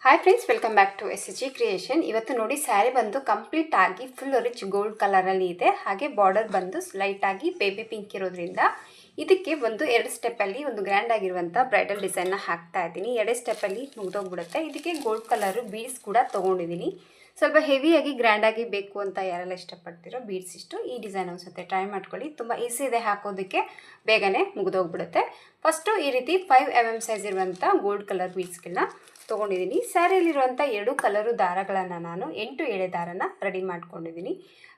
Hi friends, welcome back to SG creation. ಇವತ್ತು ನೋಡಿ ಸ್ಯಾರಿ ಬಂದು ಕಂಪ್ಲೀಟ್ ಆಗಿ ಫುಲ್ ರಿಚ್ ಗೋಲ್ಡ್ ಕಲರಲ್ಲಿ ಇದೆ. ಹಾಗೆ ಬಾರ್ಡರ್ ಬಂದು ಲೈಟ್ ಆಗಿ ಬೇಬಿ ಪಿಂಕ್ ಇರೋದ್ರಿಂದ ಇದಕ್ಕೆ ಒಂದು 2 ಸ್ಟೆಪ್ಪಲ್ಲಿ ಒಂದು ಗ್ರ್ಯಾಂಡ್ ಆಗಿರುವಂಥ ಬ್ರೈಡಲ್ ಡಿಸೈನ್ನ ಹಾಕ್ತಾ ಇದ್ದೀನಿ. 2 ಸ್ಟೆಪ್ಪಲ್ಲಿ ಮುಗಿದೋಗ್ಬಿಡುತ್ತೆ. ಇದಕ್ಕೆ ಗೋಲ್ಡ್ ಕಲರು ಬೀಡ್ಸ್ ಕೂಡ ತೊಗೊಂಡಿದ್ದೀನಿ. ಸ್ವಲ್ಪ ಹೆವಿಯಾಗಿ ಗ್ರ್ಯಾಂಡಾಗಿ ಬೇಕು ಅಂತ ಯಾರೆಲ್ಲ ಇಷ್ಟಪಡ್ತೀರೋ ಬೀಡ್ಸ್ ಇಷ್ಟು ಈ ಡಿಸೈನ್ ಅನ್ಸುತ್ತೆ ಟ್ರೈ ಮಾಡ್ಕೊಳ್ಳಿ. ತುಂಬ ಈಸಿ ಇದೆ ಹಾಕೋದಕ್ಕೆ, ಬೇಗನೆ ಮುಗಿದೋಗ್ಬಿಡುತ್ತೆ. ಫಸ್ಟು ಈ ರೀತಿ 5mm ಸೈಜ್ ಇರುವಂಥ ಗೋಲ್ಡ್ ಕಲರ್ ಬೀಡ್ಸ್ಗಳನ್ನ ತೊಗೊಂಡಿದ್ದೀನಿ. ಸ್ಯಾರಿಯಲ್ಲಿರುವಂಥ 2 ಕಲರು ದಾರಗಳನ್ನು ನಾನು 8 ಎಳೆ ದಾರನ ರೆಡಿ ಮಾಡ್ಕೊಂಡಿದ್ದೀನಿ.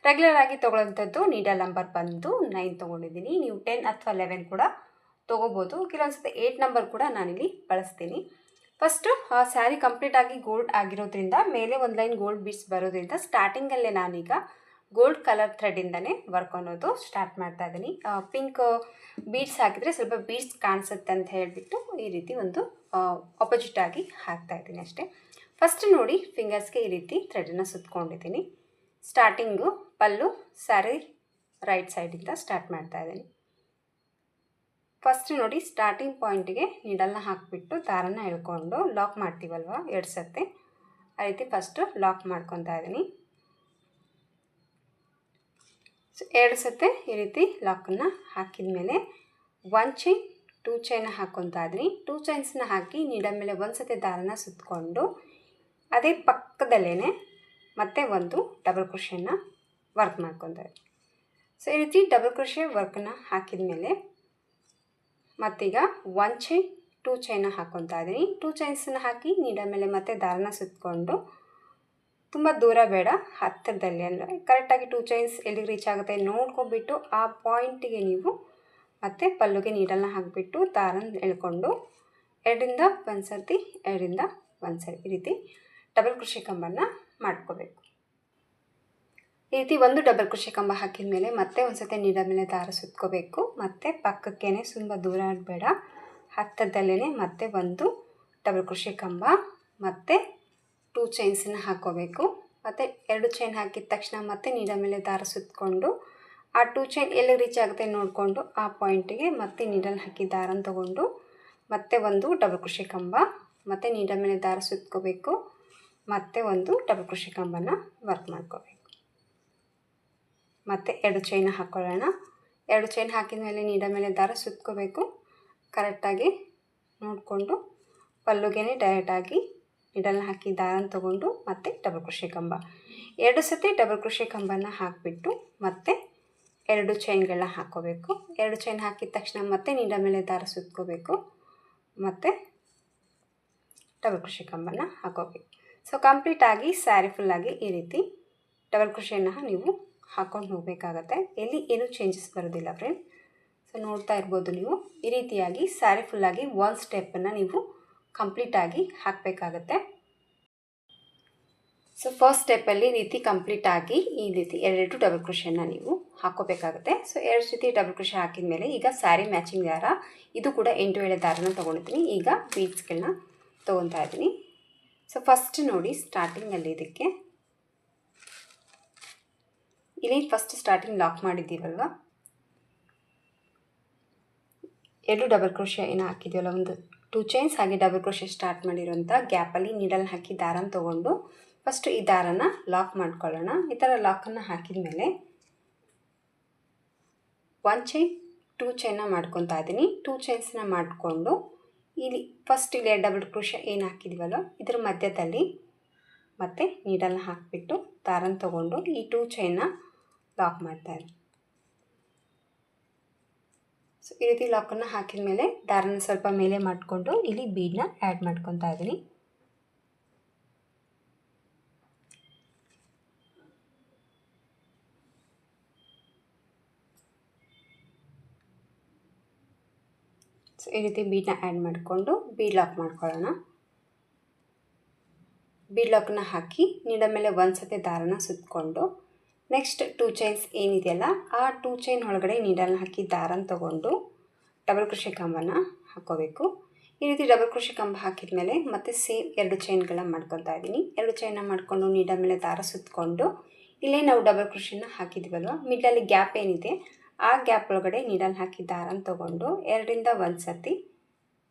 ರೆಗ್ಯುಲರ್ ಆಗಿ ತೊಗೊಳ್ಳೋಂಥದ್ದು ನೀಡಲ್ ನಂಬರ್ ಬಂದು 9 ತೊಗೊಂಡಿದ್ದೀನಿ. ನೀವು 10 ಅಥವಾ 11 ಕೂಡ ತೊಗೋಬೋದು. ಕೆಲವೊಂದ್ಸತಿ 8 ನಂಬರ್ ಕೂಡ ನಾನಿಲ್ಲಿ ಬಳಸ್ತೀನಿ. ಫಸ್ಟು ಆ ಸ್ಯಾರಿ ಕಂಪ್ಲೀಟಾಗಿ ಗೋಲ್ಡ್ ಆಗಿರೋದ್ರಿಂದ ಮೇಲೆ ಒಂದು ಲೈನ್ ಗೋಲ್ಡ್ ಬೀಡ್ಸ್ ಬರೋದ್ರಿಂದ ಸ್ಟಾರ್ಟಿಂಗಲ್ಲೇ ನಾನೀಗ ಗೋಲ್ಡ್ ಕಲರ್ ಥ್ರೆಡ್ಡಿಂದನೇ ವರ್ಕ್ ಅನ್ನೋದು ಸ್ಟಾರ್ಟ್ ಮಾಡ್ತಾ ಇದ್ದೀನಿ. ಪಿಂಕ್ ಬೀಡ್ಸ್ ಹಾಕಿದರೆ ಸ್ವಲ್ಪ ಬೀಡ್ಸ್ ಕಾಣಿಸುತ್ತೆ ಅಂತ ಹೇಳಿಬಿಟ್ಟು ಈ ರೀತಿ ಒಂದು ಆಪೋಸಿಟ್ ಆಗಿ ಹಾಕ್ತಾ ಇದ್ದೀನಿ ಅಷ್ಟೇ. ಫಸ್ಟ್ ನೋಡಿ ಫಿಂಗರ್ಸ್ಗೆ ಈ ರೀತಿ ಥ್ರೆಡನ್ನು ಸುತ್ಕೊಂಡಿದ್ದೀನಿ. ಸ್ಟಾರ್ಟಿಂಗು ಪಲ್ಲು ಸ್ಯಾರಿ ರೈಟ್ ಸೈಡಿಂದ ಸ್ಟಾರ್ಟ್ ಮಾಡ್ತಾ ಇದ್ದೀನಿ. ಫಸ್ಟ್ ನೋಡಿ ಸ್ಟಾರ್ಟಿಂಗ್ ಪಾಯಿಂಟಿಗೆ ನೀಡಲ್ನ ಹಾಕಿಬಿಟ್ಟು ದಾರನ ಎಳ್ಕೊಂಡು ಲಾಕ್ ಮಾಡ್ತೀವಲ್ವ 2 ಸತಿ, ಆ ರೀತಿ ಫಸ್ಟು ಲಾಕ್ ಮಾಡ್ಕೊತಾ ಇದ್ದೀನಿ. ಸೊ 2 ಸತಿ ಈ ರೀತಿ ಲಾಕನ್ನು ಹಾಕಿದ ಮೇಲೆ 1 ಚೈನ್ 2 ಚೈನ ಹಾಕ್ಕೊತಾ ಇದ್ದೀನಿ. 2 ಚೈನ್ಸ್ನ ಹಾಕಿ ನೀಡಲ್ ಮೇಲೆ 1 ಸತಿ ದಾರನ ಸುತ್ತಕೊಂಡು ಅದೇ ಪಕ್ಕದಲ್ಲೇ ಮತ್ತೆ ಒಂದು ಡಬಲ್ ಕ್ರೋಶೆನ ವರ್ಕ್ ಮಾಡ್ಕೊತಾ ಇದ್ದೀನಿ. ಸೊ ಈ ರೀತಿ ಡಬಲ್ ಕ್ರೋಶೆ ವರ್ಕನ್ನು ಹಾಕಿದ ಮೇಲೆ ಮತ್ತೀಗ 1 ಚೈನ್ 2 ಚೈನ ಹಾಕ್ಕೊತಾ ಇದ್ದೀನಿ. 2 ಚೈನ್ಸನ್ನ ಹಾಕಿ ನೀಡಲ್ ಮೇಲೆ ಮತ್ತೆ ದಾರನ ಸುತ್ತಕೊಂಡು ತುಂಬ ದೂರ ಬೇಡ, ಹತ್ತಿರದಲ್ಲಿ ಅಂದರೆ ಕರೆಕ್ಟಾಗಿ 2 ಚೈನ್ಸ್ ಎಲ್ಲಿಗೆ ರೀಚ್ ಆಗುತ್ತೆ ನೋಡ್ಕೊಂಬಿಟ್ಟು ಆ ಪಾಯಿಂಟಿಗೆ ನೀವು ಮತ್ತು ಪಲ್ಲುಗೆ ನೀಡಲ್ನ ಹಾಕಿಬಿಟ್ಟು ದಾರನ ಎಳ್ಕೊಂಡು 2ರಿಂದ 1 ಸರ್ತಿ 2ರಿಂದ 1 ಸರಿ ಈ ರೀತಿ ಡಬಲ್ ಕ್ರೋಶೆ ಕಂಬನ ಮಾಡ್ಕೋಬೇಕು. ಈ ರೀತಿ ಒಂದು ಡಬಲ್ ಕ್ರೋಶೆ ಕಂಬ ಹಾಕಿದ ಮೇಲೆ ಮತ್ತೆ ಒಂದು ಸತಿ ನೀಡಲ್ ಮೇಲೆ ದಾರ ಸುತ್ಕೋಬೇಕು. ಮತ್ತು ಪಕ್ಕಕ್ಕೇ ತುಂಬ ದೂರ ಆಗಬೇಡ, ಹತ್ತಿರದಲ್ಲೇ ಮತ್ತೆ ಒಂದು ಡಬಲ್ ಕ್ರೋಶೆ ಕಂಬ ಮತ್ತು 2 ಚೈನ್ಸನ್ನ ಹಾಕ್ಕೋಬೇಕು. ಮತ್ತು 2 ಚೈನ್ ಹಾಕಿದ ತಕ್ಷಣ ಮತ್ತೆ ನೀಡಲ್ ಮೇಲೆ ದಾರ ಸುತ್ತಕೊಂಡು ಆ 2 ಚೈನ್ ಎಲ್ಲಿ ರೀಚ್ ಆಗುತ್ತೆ ನೋಡಿಕೊಂಡು ಆ ಪಾಯಿಂಟಿಗೆ ಮತ್ತೆ ನೀಡಲ್ ಹಾಕಿ ದಾರನ ತೊಗೊಂಡು ಮತ್ತೆ ಒಂದು ಡಬಲ್ ಕ್ರೋಶೆ ಕಂಬ ಮತ್ತು ನೀಡಲ್ ಮೇಲೆ ದಾರ ಸುತ್ಕೋಬೇಕು. ಮತ್ತೆ ಒಂದು ಡಬಲ್ ಕ್ರೋಶೆ ಕಂಬನ ವರ್ಕ್ ಮಾಡ್ಕೋಬೇಕು. ಮತ್ತು 2 ಚೈನ ಹಾಕ್ಕೊಳ್ಳೋಣ. 2 ಚೈನ್ ಹಾಕಿದ ಮೇಲೆ ನೀಡಲ್ ಮೇಲೆ ದಾರ ಸುತ್ಕೋಬೇಕು. ಕರೆಕ್ಟಾಗಿ ನೋಡಿಕೊಂಡು ಪಲ್ಲುಗೆ ಡೈರೆಕ್ಟಾಗಿ ನೀಡಲ್ನ ಹಾಕಿ ದಾರನ ತೊಗೊಂಡು ಮತ್ತೆ ಡಬಲ್ ಕ್ರೋಶೆ ಕಂಬ 2 ಸತಿ ಡಬಲ್ ಕ್ರೋಶೆ ಕಂಬನ ಹಾಕಿಬಿಟ್ಟು ಮತ್ತೆ 2 ಚೈನ್ಗಳನ್ನ ಹಾಕ್ಕೋಬೇಕು. 2 ಚೈನ್ ಹಾಕಿದ ತಕ್ಷಣ ಮತ್ತೆ ನೀಡಲ್ ಮೇಲೆ ದಾರ ಸುತ್ಕೋಬೇಕು. ಮತ್ತು ಡಬಲ್ ಕ್ರೋಶೆ ಕಂಬನ ಹಾಕೋಬೇಕು. ಸೊ ಕಂಪ್ಲೀಟಾಗಿ ಸ್ಯಾರಿ ಫುಲ್ಲಾಗಿ ಈ ರೀತಿ ಡಬಲ್ ಕ್ರೋಶೆನ ನೀವು ಹಾಕ್ಕೊಂಡು ಹೋಗಬೇಕಾಗತ್ತೆ. ಎಲ್ಲಿ ಏನೂ ಚೇಂಜಸ್ ಬರೋದಿಲ್ಲ ಫ್ರೆಂಡ್. ಸೊ ನೋಡ್ತಾ ಇರ್ಬೋದು ನೀವು ಈ ರೀತಿಯಾಗಿ ಸ್ಯಾರಿ ಫುಲ್ಲಾಗಿ 1 ಸ್ಟೆಪ್ಪನ್ನು ನೀವು ಕಂಪ್ಲೀಟಾಗಿ ಹಾಕಬೇಕಾಗತ್ತೆ. ಸೊ ಫಸ್ಟ್ ಸ್ಟೆಪ್ಪಲ್ಲಿ ಈ ರೀತಿ ಕಂಪ್ಲೀಟಾಗಿ ಈ ರೀತಿ 2 ಡಬಲ್ ಕ್ರೋಶೆನ ನೀವು ಹಾಕ್ಕೋಬೇಕಾಗುತ್ತೆ. ಸೊ 2 ಜೊತೆ ಡಬಲ್ ಕ್ರೋಶೆ ಹಾಕಿದ ಮೇಲೆ ಈಗ ಸ್ಯಾರಿ ಮ್ಯಾಚಿಂಗ್ ದಾರ ಇದು ಕೂಡ 8 ಎಳೆ ದಾರನ ತೊಗೊಂಡಿದ್ದೀನಿ. ಈಗ ಬೀಡ್ಸ್ಗಳನ್ನ ತೊಗೊತಾ ಇದ್ದೀನಿ. ಸೊ ಫಸ್ಟ್ ನೋಡಿ ಸ್ಟಾರ್ಟಿಂಗಲ್ಲಿ ಇದಕ್ಕೆ ಇಲ್ಲಿ ಫಸ್ಟ್ ಸ್ಟಾರ್ಟಿಂಗ್ ಲಾಕ್ ಮಾಡಿದ್ದೀವಲ್ವ, 2 ಡಬಲ್ ಕ್ರೋಶೆ ಏನು ಹಾಕಿದ್ದೀವಲ್ಲ, ಒಂದು 2 ಚೈನ್ಸ್ ಹಾಗೆ ಡಬಲ್ ಕ್ರೋಶೆ ಸ್ಟಾರ್ಟ್ ಮಾಡಿರೋಂಥ ಗ್ಯಾಪಲ್ಲಿ ನೀಡಲ್ ಹಾಕಿ ದಾರನ ತೊಗೊಂಡು ಫಸ್ಟು ಈ ದಾರನ ಲಾಕ್ ಮಾಡ್ಕೊಳ್ಳೋಣ. ಈ ಥರ ಲಾಕನ್ನು ಹಾಕಿದ ಮೇಲೆ 1 ಚೈನ್ 2 ಚೈನ್ನ ಮಾಡ್ಕೊತಾ ಇದ್ದೀನಿ. 2 ಚೈನ್ಸ್ನ ಮಾಡಿಕೊಂಡು ಇಲ್ಲಿ ಫಸ್ಟ್ ಇಲ್ಲಿ ಡಬಲ್ ಕ್ರೋಶೆ ಏನು ಹಾಕಿದ್ದೀವಲ್ಲ ಇದರ ಮಧ್ಯದಲ್ಲಿ ಮತ್ತೆ ನೀಡಲ್ನ ಹಾಕಿಬಿಟ್ಟು ದಾರನ ತೊಗೊಂಡು ಈ 2 ಚೈನ್ನ ಲಾಕ್ ಮಾಡ್ತಾಯಿದ್ದೀನಿ. ಸೊ ಈ ರೀತಿ ಲಾಕನ್ನು ಹಾಕಿದ ಮೇಲೆ ದಾರನ ಸ್ವಲ್ಪ ಮೇಲೆ ಮಾಡಿಕೊಂಡು ಇಲ್ಲಿ ಬೀಡನ್ನ ಆ್ಯಡ್ ಮಾಡ್ಕೊತಾ ಇದ್ದೀನಿ. ಸೊ ಈ ರೀತಿ ಬೀಡನ್ನ ಆ್ಯಡ್ ಮಾಡಿಕೊಂಡು ಬೀಡ್ ಲಾಕ್ ಮಾಡ್ಕೊಳ್ಳೋಣ. ಬೀಡ್ ಲಾಕನ್ನ ಹಾಕಿ ನೀಡಲ್ ಮೇಲೆ 1 ಸತಿ ದಾರನ ಸುತ್ತಕೊಂಡು ನೆಕ್ಸ್ಟ್ 2 ಚೈನ್ಸ್ ಏನಿದೆಯಲ್ಲ ಆ 2 ಚೈನ್ ಒಳಗಡೆ ನೀಡಲ್ನ ಹಾಕಿ ದಾರನ ತೊಗೊಂಡು ಡಬಲ್ ಕ್ರೋಶೆ ಕಂಬನ ಹಾಕ್ಕೋಬೇಕು. ಈ ರೀತಿ ಡಬಲ್ ಕ್ರೋಶೆ ಕಂಬ ಹಾಕಿದ ಮೇಲೆ ಮತ್ತೆ ಸೇಮ್ 2 ಚೈನ್ಗಳನ್ನ ಮಾಡ್ಕೊತಾ ಇದ್ದೀನಿ. 2 ಚೈನ್ನ ಮಾಡಿಕೊಂಡು ನೀಡಲ್ ಮೇಲೆ ದಾರ ಸುತ್ತಕೊಂಡು ಇಲ್ಲೇ ನಾವು ಡಬಲ್ ಕ್ರೋಶೆನ ಹಾಕಿದ್ದೀವಲ್ವ ಮಿಡ್ಲಲ್ಲಿ ಗ್ಯಾಪ್ ಏನಿದೆ ಆ ಗ್ಯಾಪ್ ಒಳಗಡೆ ನೀಡಲ್ ಹಾಕಿ ದಾರನ ತೊಗೊಂಡು 2ರಿಂದ 1 ಸತಿ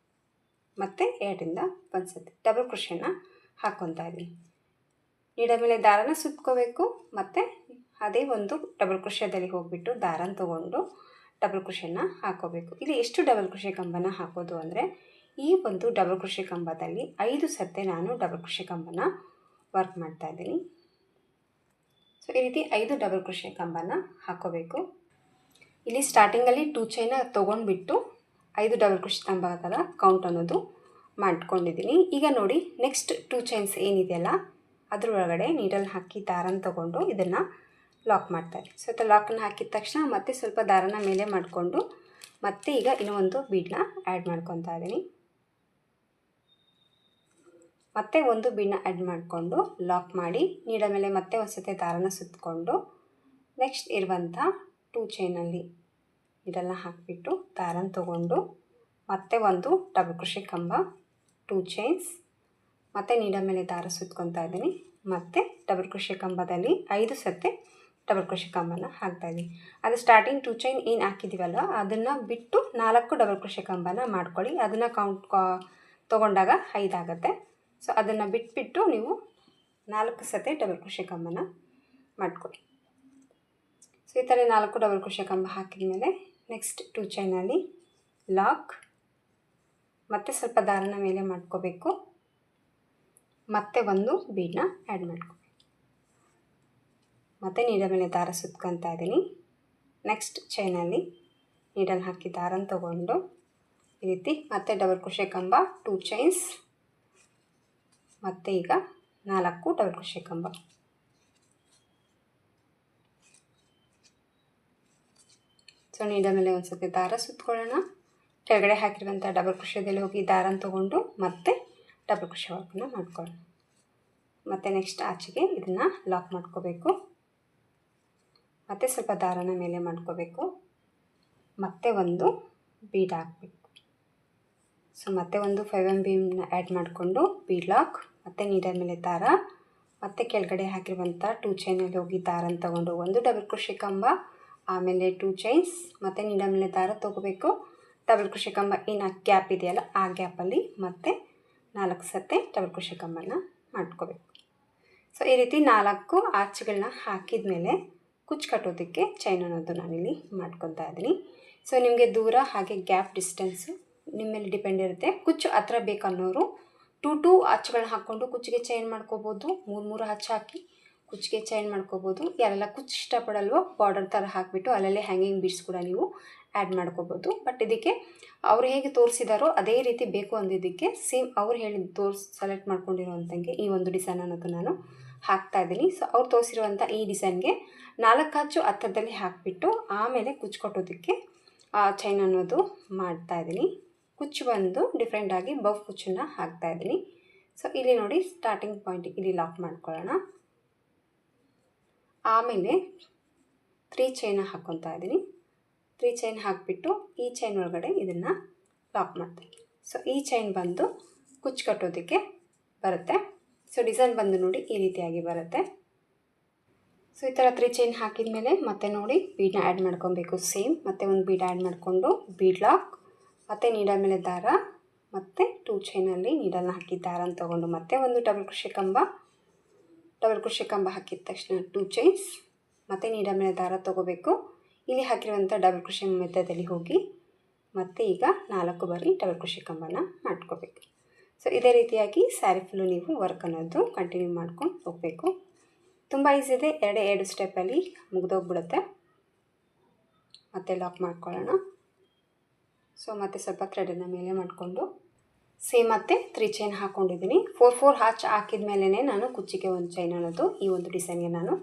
ಮತ್ತು 2ರಿಂದ 1 ಸತಿ ಡಬಲ್ ಕ್ರೋಶೆನ ಹಾಕ್ಕೊತಾ ಇದ್ದೀನಿ. ನೀಡಲ್ ಮೇಲೆ ದಾರನ ಸುತ್ಕೋಬೇಕು, ಮತ್ತು ಅದೇ ಒಂದು ಡಬಲ್ ಕ್ರೋಶದಲ್ಲಿ ಹೋಗಿಬಿಟ್ಟು ದಾರನ ತೊಗೊಂಡು ಡಬಲ್ ಕ್ರೋಶನ ಹಾಕ್ಕೋಬೇಕು. ಇಲ್ಲಿ ಎಷ್ಟು ಡಬಲ್ ಕ್ರೋಶೆ ಕಂಬನ ಹಾಕೋದು ಅಂದರೆ, ಈ ಒಂದು ಡಬಲ್ ಕ್ರೋಶೆ ಕಂಬದಲ್ಲಿ 5 ಸತಿ ನಾನು ಡಬಲ್ ಕ್ರೋಶೆ ಕಂಬನ ವರ್ಕ್ ಮಾಡ್ತಾ ಇದ್ದೀನಿ. ಸೊ ಈ ರೀತಿ 5 ಡಬಲ್ ಕ್ರೋಶೆ ಕಂಬನ ಹಾಕ್ಕೋಬೇಕು. ಇಲ್ಲಿ ಸ್ಟಾರ್ಟಿಂಗಲ್ಲಿ 2 ಚೈನ ತೊಗೊಂಡ್ಬಿಟ್ಟು 5 ಡಬಲ್ ಕ್ರೋಶೆ ಕಂಬದ ಕೌಂಟ್ ಅನ್ನೋದು ಮಾಡ್ಕೊಂಡಿದ್ದೀನಿ. ಈಗ ನೋಡಿ, ನೆಕ್ಸ್ಟ್ 2 ಚೈನ್ಸ್ ಏನಿದೆಯಲ್ಲ ಅದರೊಳಗಡೆ ನೀಡಲ್ ಹಾಕಿ ದಾರನ ತೊಗೊಂಡು ಇದನ್ನು ಲಾಕ್ ಮಾಡ್ತಾರೆ. ಸೊ ಇದು ಲಾಕನ್ನು ಹಾಕಿದ ತಕ್ಷಣ ಮತ್ತೆ ಸ್ವಲ್ಪ ದಾರನ ಮೇಲೆ ಮಾಡಿಕೊಂಡು ಮತ್ತೆ ಈಗ ಇನ್ನೂ ಒಂದು ಬೀಡನ್ನ ಆ್ಯಡ್ ಮಾಡ್ಕೊತಾ ಇದ್ದೀನಿ. ಮತ್ತೆ ಒಂದು ಬೀಡನ್ನ ಆ್ಯಡ್ ಮಾಡಿಕೊಂಡು ಲಾಕ್ ಮಾಡಿ ನೀಡಲ್ ಮೇಲೆ ಮತ್ತೆ ಒಂದು ಸತಿ ದಾರನ ಸುತ್ತಕೊಂಡು ನೆಕ್ಸ್ಟ್ ಇರುವಂಥ 2 ಚೈನಲ್ಲಿ ನೀಡಲ್ನ ಹಾಕಿಬಿಟ್ಟು ದಾರನ ತೊಗೊಂಡು ಮತ್ತೆ ಒಂದು ಡಬಲ್ ಕ್ರೋಶೆ ಕಂಬ, 2 ಚೈನ್ಸ್, ಮತ್ತು ನೀಡಲ್ ಮೇಲೆ ದಾರ ಸುತ್ಕೊತಾ ಇದ್ದೀನಿ. ಮತ್ತು ಡಬಲ್ ಕ್ರೋಶೆ ಕಂಬದಲ್ಲಿ 5 ಸತಿ ಡಬಲ್ ಕ್ರೋಶೆ ಕಂಬನ ಹಾಕ್ತಾಯಿದ್ದೀನಿ. ಅದು ಸ್ಟಾರ್ಟಿಂಗ್ 2 ಚೈನ್ ಏನು ಹಾಕಿದ್ದೀವಲ್ಲ ಅದನ್ನು ಬಿಟ್ಟು 4 ಡಬಲ್ ಕ್ರೋಶೆ ಕಂಬನ ಮಾಡ್ಕೊಳ್ಳಿ. ಅದನ್ನು ಕೌಂಟ್ ತೊಗೊಂಡಾಗ 5 ಆಗುತ್ತೆ. ಸೊ ಅದನ್ನು ಬಿಟ್ಬಿಟ್ಟು ನೀವು 4 ಸತಿ ಡಬಲ್ ಕ್ರೋಶೆ ಕಂಬನ ಮಾಡ್ಕೊಳ್ಳಿ. ಸೊ ಈ ಥರ 4 ಡಬಲ್ ಕ್ರೋಶೆ ಕಂಬ ಹಾಕಿದ ಮೇಲೆ ನೆಕ್ಸ್ಟ್ 2 ಚೈನಲ್ಲಿ ಲಾಕ್, ಮತ್ತು ಸ್ವಲ್ಪ ದಾರನ ಮೇಲೆ ಮಾಡ್ಕೋಬೇಕು, ಮತ್ತೆ ಒಂದು ಬೀಡನ್ನ ಆ್ಯಡ್ ಮಾಡ್ಕೊ, ಮತ್ತು ನೀಡಲ್ ಮೇಲೆ ದಾರ ಸುತ್ಕೊತಾ ಇದ್ದೀನಿ. ನೆಕ್ಸ್ಟ್ ಚೈನಲ್ಲಿ ನೀಡಲ್ ಹಾಕಿ ದಾರನ ತೊಗೊಂಡು ಈ ರೀತಿ ಮತ್ತೆ ಡಬಲ್ ಕ್ರೋಶೆ ಕಂಬ, 2 ಚೈನ್ಸ್, ಮತ್ತು ಈಗ 4 ಡಬಲ್ ಕ್ರೋಶೆ ಕಂಬ. ಸೊ ನೀಡಲ್ ಮೇಲೆ ಒಂದು ಸತಿ ದಾರ ಸುತ್ಕೊಳ್ಳೋಣ. ಕೆಳಗಡೆ ಹಾಕಿರುವಂಥ ಡಬಲ್ ಕ್ರೋಶೆದಲ್ಲಿ ಹೋಗಿ ದಾರನ ತೊಗೊಂಡು ಮತ್ತೆ ಡಬಲ್ ಕ್ರೋಶೆ ವರ್ಕನ್ನು ಮಾಡ್ಕೊಳ್ಳೋಣ. ಮತ್ತು ನೆಕ್ಸ್ಟ್ ಆಚೆಗೆ ಇದನ್ನು ಲಾಕ್ ಮಾಡ್ಕೋಬೇಕು, ಮತ್ತು ಸ್ವಲ್ಪ ದಾರನ ಮೇಲೆ ಮಾಡ್ಕೋಬೇಕು, ಮತ್ತೆ ಒಂದು ಬೀಡ್ ಹಾಕಬೇಕು. ಸೊ ಮತ್ತೆ ಒಂದು 5mm ಬೀಮ್ನ ಆ್ಯಡ್ ಮಾಡಿಕೊಂಡು ಬೀಡ್ ಲಾಕ್, ಮತ್ತು ನೀಡಲ್ ಮೇಲೆ ದಾರ, ಮತ್ತು ಕೆಳಗಡೆ ಹಾಕಿರುವಂಥ 2 ಚೈನಲ್ಲಿ ಹೋಗಿ ದಾರನ ತೊಗೊಂಡು ಒಂದು ಡಬಲ್ ಕ್ರೋಶೆ ಕಂಬ, ಆಮೇಲೆ 2 ಚೈನ್ಸ್, ಮತ್ತು ನೀಡಲ್ ಮೇಲೆ ದಾರ ತೊಗೋಬೇಕು. ಡಬಲ್ ಕ್ರೋಶೆ ಕಂಬ ಏನು ಗ್ಯಾಪ್ ಇದೆಯಲ್ಲ ಆ ಗ್ಯಾಪಲ್ಲಿ ಮತ್ತೆ 4 ಸತಿ ಡಬಲ್ ಕ್ರೋಶೆ ಕಂಬನ ಮಾಡ್ಕೋಬೇಕು. ಸೊ ಈ ರೀತಿ 4 ಆರ್ಚ್ಗಳನ್ನ ಹಾಕಿದ ಮೇಲೆ ಕುಚ್ಚು ಕಟ್ಟೋದಕ್ಕೆ ಚೈನ್ ಅನ್ನೋದು ನಾನಿಲ್ಲಿ ಮಾಡ್ಕೊತಾ ಇದ್ದೀನಿ. ಸೊ ನಿಮಗೆ ದೂರ ಹಾಗೆ ಗ್ಯಾಪ್ ಡಿಸ್ಟೆನ್ಸು ನಿಮ್ಮ ಮೇಲೆ ಡಿಪೆಂಡ್ ಇರುತ್ತೆ. ಕುಚ್ಚು ಹತ್ರ ಬೇಕನ್ನೋರು 2 ಆರ್ಚ್ಗಳನ್ನ ಹಾಕ್ಕೊಂಡು ಕುಚ್ಚಿಗೆ ಚೈನ್ ಮಾಡ್ಕೋಬೋದು. 3 ಆರ್ಚ್ ಹಾಕಿ ಕುಚ್ಚಿಗೆ ಚೈನ್ ಮಾಡ್ಕೋಬೋದು. ಯಾರೆಲ್ಲ ಕುಚ್ಚು ಇಷ್ಟಪಡಲ್ವೋ ಬಾರ್ಡರ್ ಥರ ಹಾಕಿಬಿಟ್ಟು ಅಲ್ಲಲ್ಲೇ ಹ್ಯಾಂಗಿಂಗ್ ಬೀಡ್ಸ್ ಕೂಡ ನೀವು ಆ್ಯಡ್ ಮಾಡ್ಕೋಬೋದು. ಬಟ್ ಇದಕ್ಕೆ ಅವ್ರು ಹೇಗೆ ತೋರಿಸಿದಾರೋ ಅದೇ ರೀತಿ ಬೇಕು ಅಂದಿದ್ದಕ್ಕೆ ಸೇಮ್ ಅವ್ರು ಹೇಳಿದ ಸೆಲೆಕ್ಟ್ ಮಾಡ್ಕೊಂಡಿರೋವಂಥಂಗೆ ಈ ಒಂದು ಡಿಸೈನ್ ಅನ್ನೋದು ನಾನು ಹಾಕ್ತಾ ಇದ್ದೀನಿ. ಸೊ ಅವ್ರು ತೋರಿಸಿರುವಂಥ ಈ ಡಿಸೈನ್ಗೆ 4 ಆರ್ಚು ಹತ್ತದಲ್ಲಿ ಹಾಕಿಬಿಟ್ಟು ಆಮೇಲೆ ಕುಚ್ಚು ಕಟ್ಟೋದಕ್ಕೆ ಚೈನ್ ಅನ್ನೋದು ಮಾಡ್ತಾ ಇದ್ದೀನಿ. ಕುಚ್ಚು ಬಂದು ಡಿಫ್ರೆಂಟಾಗಿ ಬಫ್ ಕುಚ್ಚನ್ನು ಹಾಕ್ತಾ ಇದ್ದೀನಿ. ಸೊ ಇಲ್ಲಿ ನೋಡಿ, ಸ್ಟಾರ್ಟಿಂಗ್ ಪಾಯಿಂಟಿಗೆ ಇಲ್ಲಿ ಲಾಕ್ ಮಾಡ್ಕೊಳ್ಳೋಣ. ಆಮೇಲೆ 3 ಚೈನ ಹಾಕ್ಕೊತಾ ಇದ್ದೀನಿ. 3 ಚೈನ್ ಹಾಕಿಬಿಟ್ಟು ಈ ಚೈನ್ ಒಳಗಡೆ ಇದನ್ನು ಲಾಕ್ ಮಾಡ್ತೀನಿ. ಸೊ ಈ ಚೈನ್ ಬಂದು ಕುಚ್ಚು ಕಟ್ಟೋದಕ್ಕೆ ಬರುತ್ತೆ. ಸೊ ಡಿಸೈನ್ ಬಂದು ನೋಡಿ ಈ ರೀತಿಯಾಗಿ ಬರುತ್ತೆ. ಸೊ ಈ ಥರ 3 ಚೈನ್ ಹಾಕಿದ ಮೇಲೆ ಮತ್ತೆ ನೋಡಿ ಬೀಡನ್ನ ಆ್ಯಡ್ ಮಾಡ್ಕೊಬೇಕು ಸೇಮ್. ಮತ್ತೆ ಒಂದು ಬೀಡ್ ಆ್ಯಡ್ ಮಾಡಿಕೊಂಡು ಬೀಡ್ ಲಾಕ್, ಮತ್ತು ನೀಡಲ್ ಮೇಲೆ ದಾರ, ಮತ್ತು 2 ಚೈನಲ್ಲಿ ನೀಡಲ್ನ ಹಾಕಿ ದಾರನ ತೊಗೊಂಡು ಮತ್ತೆ ಒಂದು ಡಬಲ್ ಕ್ರೋಶೆ ಕಂಬ ಹಾಕಿದ ತಕ್ಷಣ 2 ಚೈನ್ಸ್, ಮತ್ತು ನೀಡಲ್ ಮೇಲೆ ದಾರ ತೊಗೋಬೇಕು. ಇಲ್ಲಿ ಹಾಕಿರುವಂಥ ಡಬಲ್ ಕ್ರೋಶೆ ಮೆಥಡಲ್ಲಿ ಹೋಗಿ ಮತ್ತೆ ಈಗ 4 ಬಾರಿ ಡಬಲ್ ಕ್ರೋಶೆ ಕಂಬನ ಮಾಡ್ಕೋಬೇಕು. ಸೊ ಇದೇ ರೀತಿಯಾಗಿ ಸ್ಯಾರಿ ಫುಲ್ಲು ನೀವು ವರ್ಕ್ ಅನ್ನೋದು ಕಂಟಿನ್ಯೂ ಮಾಡ್ಕೊಂಡು ಹೋಗಬೇಕು. ತುಂಬ ಈಸಿ ಇದೆ, 2 ಸ್ಟೆಪ್ಪಲ್ಲಿ ಮುಗಿದೋಗ್ಬಿಡುತ್ತೆ. ಮತ್ತೆ ಲಾಕ್ ಮಾಡ್ಕೊಳ್ಳೋಣ. ಸೊ ಮತ್ತೆ ಸ್ವಲ್ಪ ಥ್ರೆಡನ್ನು ಮೇಲೆ ಮಾಡಿಕೊಂಡು ಸೇಮ್ ಮತ್ತೆ 3 ಚೈನ್ ಹಾಕ್ಕೊಂಡಿದ್ದೀನಿ. 4 ಆರ್ಚ್ ಹಾಕಿದ ಮೇಲೇ ನಾನು ಕುಚ್ಚಿಗೆ ಒಂದು ಚೈನ್ ಅನ್ನೋದು ಈ ಒಂದು ಡಿಸೈನ್ಗೆ ನಾನು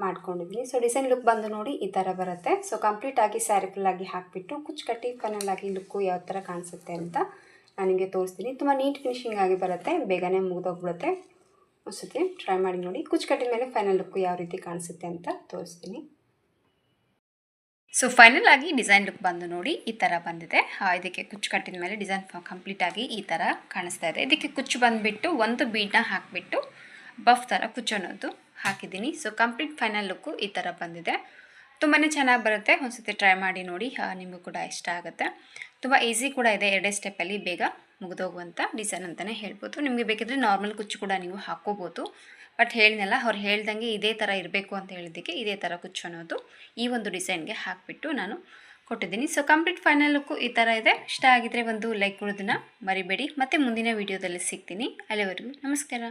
ಮಾಡ್ಕೊಂಡಿದ್ದೀನಿ. ಸೊ ಡಿಸೈನ್ ಲುಕ್ ಬಂದು ನೋಡಿ ಈ ಥರ ಬರುತ್ತೆ. ಸೊ ಕಂಪ್ಲೀಟಾಗಿ ಸ್ಯಾರಿ ಫುಲ್ಲಾಗಿ ಹಾಕಿಬಿಟ್ಟು ಕುಚ್ಚು ಕಟ್ಟಿ ಫೈನಲಾಗಿ ಲುಕ್ಕು ಯಾವ ಥರ ಕಾಣಿಸುತ್ತೆ ಅಂತ ನಾನು ನಿಮಗೆ ತೋರಿಸ್ತೀನಿ. ತುಂಬ ನೀಟ್ ಫಿನಿಶಿಂಗ್ ಆಗಿ ಬರುತ್ತೆ, ಬೇಗನೆ ಮುಗಿದೋಗ್ಬಿಡುತ್ತೆ. ಒಂದ್ಸತಿ ಟ್ರೈ ಮಾಡಿ ನೋಡಿ. ಕುಚ್ಚು ಕಟ್ಟಿದ ಮೇಲೆ ಫೈನಲ್ ಲುಕ್ಕು ಯಾವ ರೀತಿ ಕಾಣಿಸುತ್ತೆ ಅಂತ ತೋರಿಸ್ತೀನಿ. ಸೊ ಫೈನಲ್ ಆಗಿ ಡಿಸೈನ್ ಲುಕ್ ಬಂದು ನೋಡಿ ಈ ಥರ ಬಂದಿದೆ. ಇದಕ್ಕೆ ಕುಚ್ಚು ಕಟ್ಟಿದ ಮೇಲೆ ಡಿಸೈನ್ ಕಂಪ್ಲೀಟಾಗಿ ಈ ಥರ ಕಾಣಿಸ್ತಾ ಇದೆ. ಇದಕ್ಕೆ ಕುಚ್ಚು ಬಂದುಬಿಟ್ಟು ಒಂದು ಬೀಡನ್ನ ಹಾಕಿಬಿಟ್ಟು ಬಫ್ ಥರ ಕುಚ್ಚು ಅನ್ನೋದು ಹಾಕಿದ್ದೀನಿ. ಸೊ ಕಂಪ್ಲೀಟ್ ಫೈನಲ್ ಲುಕ್ಕು ಈ ಥರ ಬಂದಿದೆ. ತುಂಬಾ ಚೆನ್ನಾಗಿ ಬರುತ್ತೆ. ಒಂದ್ಸತಿ ಟ್ರೈ ಮಾಡಿ ನೋಡಿ, ನಿಮಗೂ ಕೂಡ ಇಷ್ಟ ಆಗುತ್ತೆ. ತುಂಬ ಈಸಿ ಕೂಡ ಇದೆ, 2 ಸ್ಟೆಪ್ಪಲ್ಲಿ ಬೇಗ ಮುಗಿದೋಗುವಂಥ ಡಿಸೈನ್ ಅಂತಲೇ ಹೇಳ್ಬೋದು. ನಿಮಗೆ ಬೇಕಿದ್ರೆ ನಾರ್ಮಲ್ ಕುಚ್ಚು ಕೂಡ ನೀವು ಹಾಕ್ಕೋಬೋದು. ಬಟ್ ಹೇಳಿದ್ನಲ್ಲ, ಅವ್ರು ಹೇಳ್ದಂಗೆ ಇದೇ ಥರ ಇರಬೇಕು ಅಂತ ಹೇಳಿದ್ದಕ್ಕೆ ಇದೇ ಥರ ಕುಚ್ಚು ಅನ್ನೋದು ಈ ಒಂದು ಡಿಸೈನ್ಗೆ ಹಾಕಿಬಿಟ್ಟು ನಾನು ಕೊಟ್ಟಿದ್ದೀನಿ. ಸೊ ಕಂಪ್ಲೀಟ್ ಫೈನಲ್ ಲುಕ್ಕು ಈ ಥರ ಇದೆ. ಇಷ್ಟ ಆಗಿದ್ರೆ ಒಂದು ಲೈಕ್ ಕೊಡೋದನ್ನು ಮರಿಬೇಡಿ. ಮತ್ತೆ ಮುಂದಿನ ವೀಡಿಯೋದಲ್ಲಿ ಸಿಗ್ತೀನಿ. ಅಲ್ಲಿವರೆಗೂ ನಮಸ್ಕಾರ.